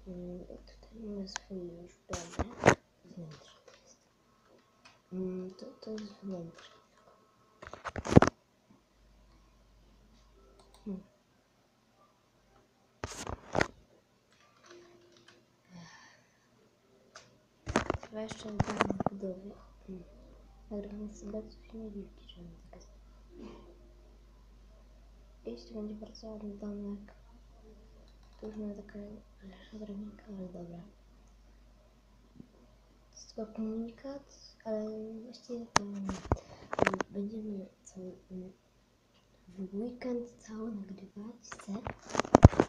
Tutaj mamy swój już domek. Wnętrze to jest. To jest wnętrze. Chyba jeszcze w budowie. Nagrywam sobie bardzo filmiki, żeby tak jest. Jeśli będzie bardzo ładny domek, to już mamy taka drabinka, ale dobra. To jest tylko komunikat, ale właściwie to będziemy w weekend cały nagrywać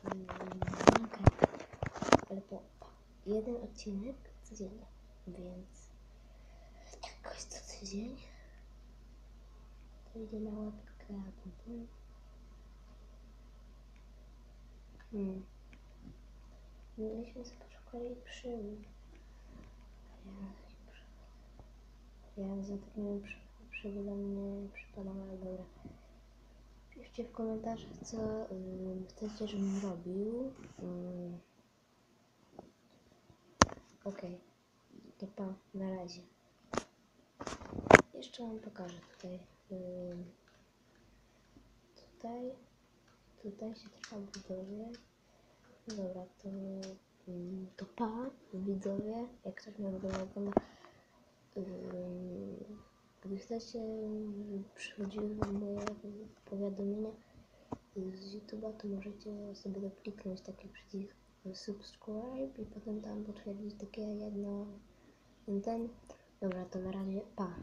Minecraft, ale po jeden odcinek codziennie, więc jakoś co tydzień to idzie na łapkę kreatywną. Mieliśmy sobie poszukali przyłóg. Ja za tak nie wiem, przygoda mnie przypadam, ale dobra. Piszcie w komentarzach, co chcecie, żebym robił. Okej, to pa, na razie. Jeszcze wam pokażę tutaj. Tutaj się trwa budowie. Dobra, to pa, widzowie. Jak ktoś mnie ogląda, gdy chcecie, żeby przychodziły wam moje powiadomienia z YouTube'a, to możecie sobie dokliknąć taki przycisk subscribe i potem tam potwierdzić takie jedno ten. Dobra, to na razie pa.